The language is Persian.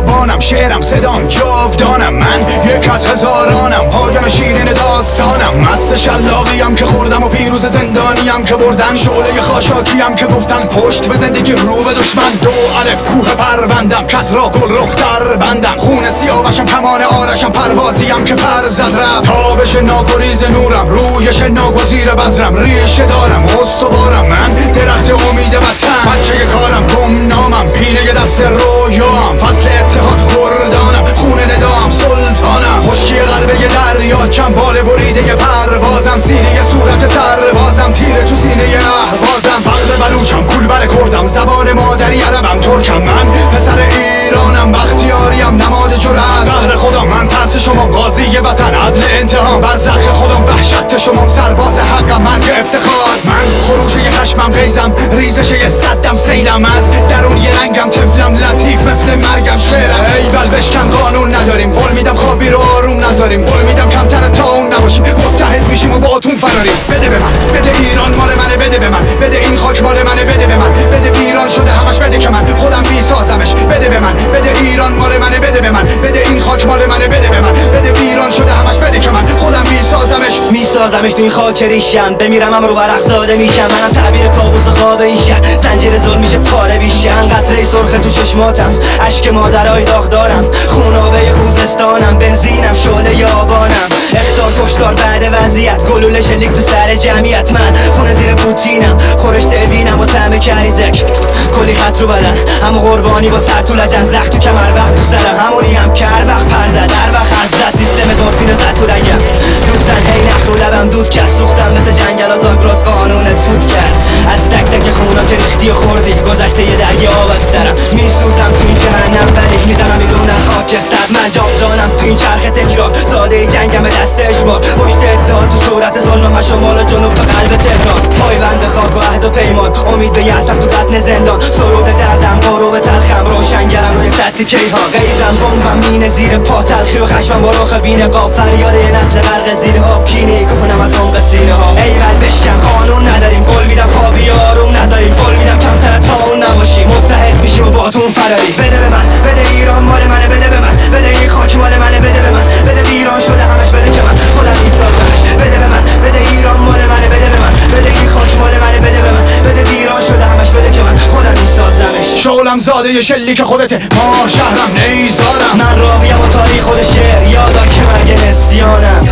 بیابانم، شعرم صدام جاودانم، من یک از هزارانم، پایان شیرین داستانم. مست شلاقیم که خوردم و پیروز زندانیم که بردن، شعله خاشاکیم که گفتن پشت به زندگی رو به دشمن. دو الف کوه پروندم کس را گل رختر بندم، خون سیاوشم کمان آرشم، پروازیم که پر زد رفت. تابش ناگریز نورم، رویش ناگزیر بذرم، ریشه دارم استوارم، من درخت امید وطن. بچه کارم گمنامم، پینه دست رویام، فصل اتحاد گردانم، خون ندام سلطانم. خشکی قلبه دریا، چنبال بریده پروازم، سینه صورت سربازم، تیر تو سینه اهوازم. فقر بلوچم، کولبر کردم، زبان مادری عربم، ترکم، من پسر ایرانم، بختیاریم نماد جرأت. قهر خدا من ترس شما، قاضی وطن عدل انتقام، برزخ خودم وحشت شما، سرباز حقم مرگ افتخار. من خروشه خشمم غیزم، ریزش صدم سیلم، از درون یه رنگم طفلم لطیف مثل مرگم شعرم. ایول بشکن قانون نداریم، قول میدم خوابی رو آروم نذاریم، قول میدم کمتر تا اون نباشیم، متحد میشیم و با اتون فراریم. بده به من، بده ایران مال منه، بده به من، بده این خاک مال منه، بده به من، بده ویران شده همش، بده که من خودم میسازمش. بده به من، بده ایران مال منه، بده به من، بده این خاک مال منه، بده به من، بده ویران شده همش، بده که من خودم میسازمش تو این خاک ریشم. بمیرم هم رو برق زاده میشم، منم تعبیر کابوس خواب این شهر، زنجیر ظلم میشه پاره بیشم. قطره سرخ تو چشماتم، اشک مادرای داغ دارم، خونابه خوزستانم، بنزینم شعله یابانم. اختار کشتار بعد وضعیت، گلوله شلیک تو سر جمعیت، من خونه زیر پوتینم، خورش دوینم با طعم کریزک، کلی خط رو بدن، همو قربانی با سر تو لجن، زخ تو کمر وقت تو سرم، همونی هم کر وقت پر زد، هر وقت حرف زد سیستم دورفین زد تو رگم. دوستن هی نخ و لبم دود کرد، سوختم مثل جنگل از آگراس، قانونت فوت کرد. از تک تک خونا که ریختی و خوردی، گذشته یه درگی آب از سرم، میسوزم تو این جهنم ولی میزنم بیرون خاکستر. من جاودانم تو این چرخ تکرار، زاده جنگم به دست اجبار، پشت اتحاد تو صورت ظلم، شمال و جنوب تا قلب تهران. پایبند به خاک و عهد و پیمان، امید به یأسم تو بطن زندان، سرود دردم غروب تلخم، روشنگرم روی سطح کیهان. غیزم بمبم مینه زیر پا، تلخی و خشمم با رخ بی‌نقاب، فریاد یه نسل غرق زیر آب، کینه کنم از عمق سینه ها. ایول بشکن قانون نداریم، قول میدم خوابی آروم نذاریم، قول میدم کمتر تا اون نباشیم، متحد میشیم و با اتون فراری. بده به من، بده ایران مال منه، بده به من، بده این خاک مال منه، بده به من، بده ویران شده همش، بده که من خودم میسازمش. بده به من، بده ایران مال منه، بده به من، بده این خاک مال منه، بده به من، بده ویران شده همش، بده که من خودم میسازمش. شعلم زاده شلیک خودته، ما شهرم نیزارم، من راویم و تاریخ خود شعر، یادا که مرگ نسیانم.